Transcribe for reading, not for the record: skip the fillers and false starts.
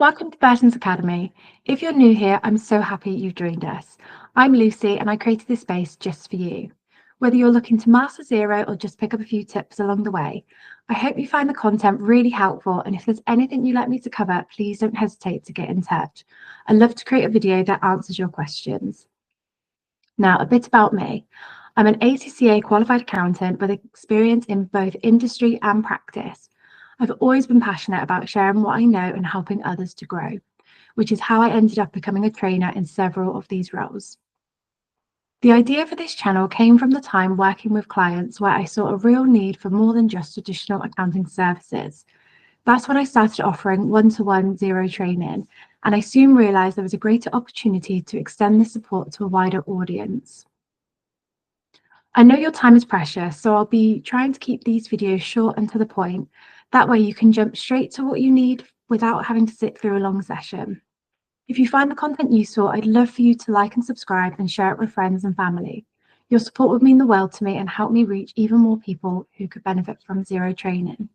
Welcome to Burton's Academy. If you're new here, I'm so happy you've joined us. I'm Lucy and I created this space just for you. Whether you're looking to master Xero or just pick up a few tips along the way, I hope you find the content really helpful, and if there's anything you'd like me to cover, please don't hesitate to get in touch. I'd love to create a video that answers your questions. Now, a bit about me. I'm an ACCA qualified accountant with experience in both industry and practice. I've always been passionate about sharing what I know and helping others to grow, which is how I ended up becoming a trainer in several of these roles. The idea for this channel came from the time working with clients where I saw a real need for more than just traditional accounting services. That's when I started offering one-to-one Xero training, and I soon realised there was a greater opportunity to extend this support to a wider audience. I know your time is precious, so I'll be trying to keep these videos short and to the point. That way you can jump straight to what you need without having to sit through a long session. If you find the content useful, I'd love for you to like and subscribe and share it with friends and family. Your support would mean the world to me and help me reach even more people who could benefit from Xero training.